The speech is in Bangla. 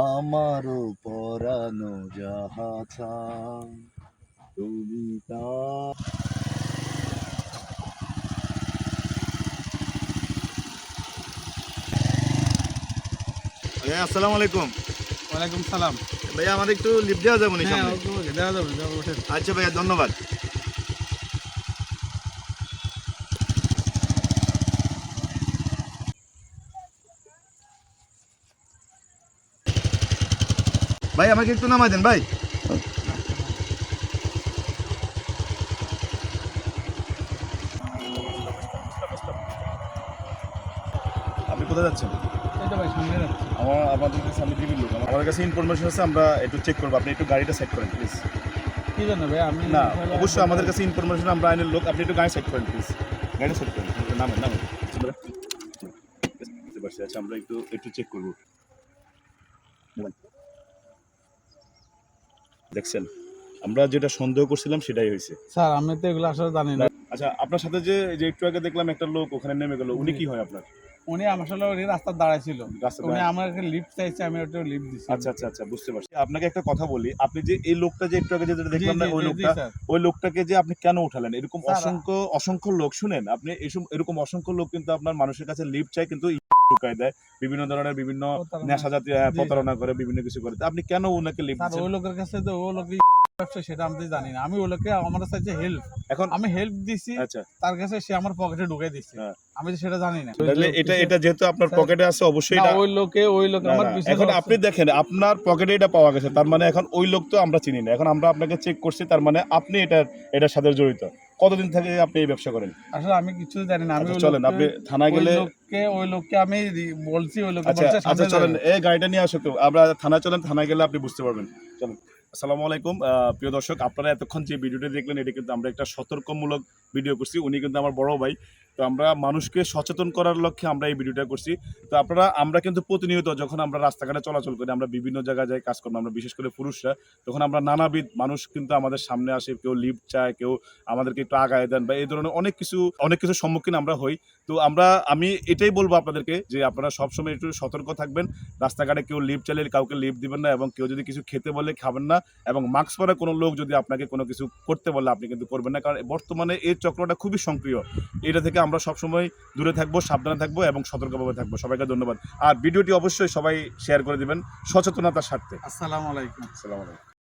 আমারও পরানো যাহা চায় তুমি তা। ভাইয়া আসসালামু আলাইকুম। ওয়ালাইকুম সালাম। ভাইয়া আমাদের একটু লিফট দেওয়া যাবে নি হ্যাঁ, সামনে? দেওয়া যাবে, ওঠেন। আচ্ছা ভাইয়া, ধন্যবাদ। ভাই আমাকে একটু নামাই দেন ভাই। আপনি কোথায় যাচ্ছেন? এই তো ভাই সামনে যাচ্ছি। আমাদের কাছে আমি টিভির লোক, আমার কাছে ইনফরমেশন আছে, আমরা একটু চেক করবো। আপনি একটু গাড়িটা সেট করেন প্লিজ। কি জন্য ভাই? আমি না, অবশ্যই আমাদের কাছে ইনফরমেশন, আমরা আইনের লোক। আপনি একটু গাড়ি সেট করেন প্লিজ। গাড়ি সেট করেন, নামেন নামেন। বুঝতে পারছি। আচ্ছা আমরা একটু একটু চেক করবো। দেখছেন, আমরা যেটা সন্দেহ করছিলাম সেটাই হয়েছে। স্যার, আমি তো এগুলো আসলে জানি না। আচ্ছা, আপনার সাথে যে যে একটু আগে দেখলাম একটা লোক ওখানে নেমে গেল, উনি কি হয় আপনার? উনি আসলে উনি রাস্তায় দাঁড়ায় ছিল। রাস্তায় উনি দাঁড়ায়? আমার একটা লিফট চাইছে, আমি ওটা লিফট দিছি। আচ্ছা আচ্ছা আচ্ছা, বুঝতে পারছি। আপনাকে একটা কথা বলি, আপনি যে এই লোকটা যে একটু আগে যেটা জি দেখলাম না, জি ওই জি জি লোকটা, স্যার। ওই লোকটাকে যে আপনি কেন উঠালেন? এরকম স্যার, অসংখ্য অসংখ্য লোক, শুনেন আপনি, এরকম অসংখ্য লোক কিন্তু আপনার মানুষের কাছে লিফট চায়, কিন্তু ঢুকায় দেয় বিভিন্ন ধরনের, বিভিন্ন প্রতারণা। নেশা জাতীয় জি স্যার। প্রতারণা করে, বিভিন্ন কিছু করে। তো আপনি কেন ওনাকে লিফট স্যার, দিচ্ছেন? ওই লোকের কাছে তো ও লোকই ব্যবসা, সেটা আমি তো জানি না। আমি ওই লোককে আমার চাইছে হেল্প, এখন আমি হেল্প দিছি। আচ্ছা, তার কাছে সে আমার পকেটে ঢুকাই দিছে, হ্যাঁ, আমি তো সেটা জানি না। তাহলে এটা এটা যেহেতু আপনার স্যার, পকেটে আছে, অবশ্যই না, এটা। ওই লোক না আমার না, পিছনে এখন আপনি দেখেন আপনার পকেটে এটা পাওয়া গেছে, তার মানে এখন ওই লোক তো আমরা চিনি না। এখন আমরা আপনাকে চেক করছি, তার মানে আপনি এটার সাথে জড়িত। কতদিন থেকে আপনি এই ব্যবসা করেন? আসলে আমি কিছু জানি না। আমি আচ্ছা ওই চলেন, লোককে আপনি থানায় গেলে। ওই লোককে আমি বলছি, ওই লোকে আচ্ছা বলছে আচ্ছা, সামনে চলেন, যাবে। এই গাড়িটা নিয়ে আসো কেউ, আমরা থানায় চলেন, থানায় গেলে আপনি বুঝতে পারবেন। চলেন। আসসালামু আলাইকুম, প্রিয় দর্শক, আপনারা এতক্ষণ যে ভিডিওটা দেখলেন, এটা কিন্তু আমরা একটা সতর্কমূলক ভিডিও করছি। উনি কিন্তু আমার বড় ভাই। তো আমরা মানুষকে সচেতন করার লক্ষ্যে আমরা এই ভিডিওটা করছি। তো আমরা কিন্তু প্রতিনিয়ত যখন আমরা রাস্তাঘাটে চলাচল করি, আমরা বিভিন্ন জায়গায় যাই কাজ করবো, আমরা বিশেষ করে পুরুষরা, তখন আমরা নানাবিধ মানুষ কিন্তু আমাদের সামনে আসে, কেউ লিফট চায়, কেউ আমাদেরকে একটু আগায় দেন, বা এই ধরনের অনেক কিছু সম্মুখীন আমরা হই। তো আমি এটাই বলবো আপনাদেরকে, যে আপনারা সবসময় একটু সতর্ক থাকবেন। রাস্তাঘাটে কেউ লিফট চাইলে কাউকে লিফট দিবেন না, এবং কেউ যদি কিছু খেতে বলে খাবেন না, এবং মাস্ক পরা কোনো লোক যদি আপনাকে কোনো কিছু করতে বলে আপনি কিন্তু করবেন না, কারণ বর্তমানে এই চক্রটা খুবই সক্রিয়। এটা থেকে আমরা সবসময় দূরে থাকবো, সাবধানে থাকবো এবং সতর্কভাবে থাকবো। সবাইকে ধন্যবাদ। আর ভিডিওটি অবশ্যই সবাই শেয়ার করে দিবেন সচেতনতার স্বার্থে। আসসালামু আলাইকুম। আসসালামু আলাইকুম।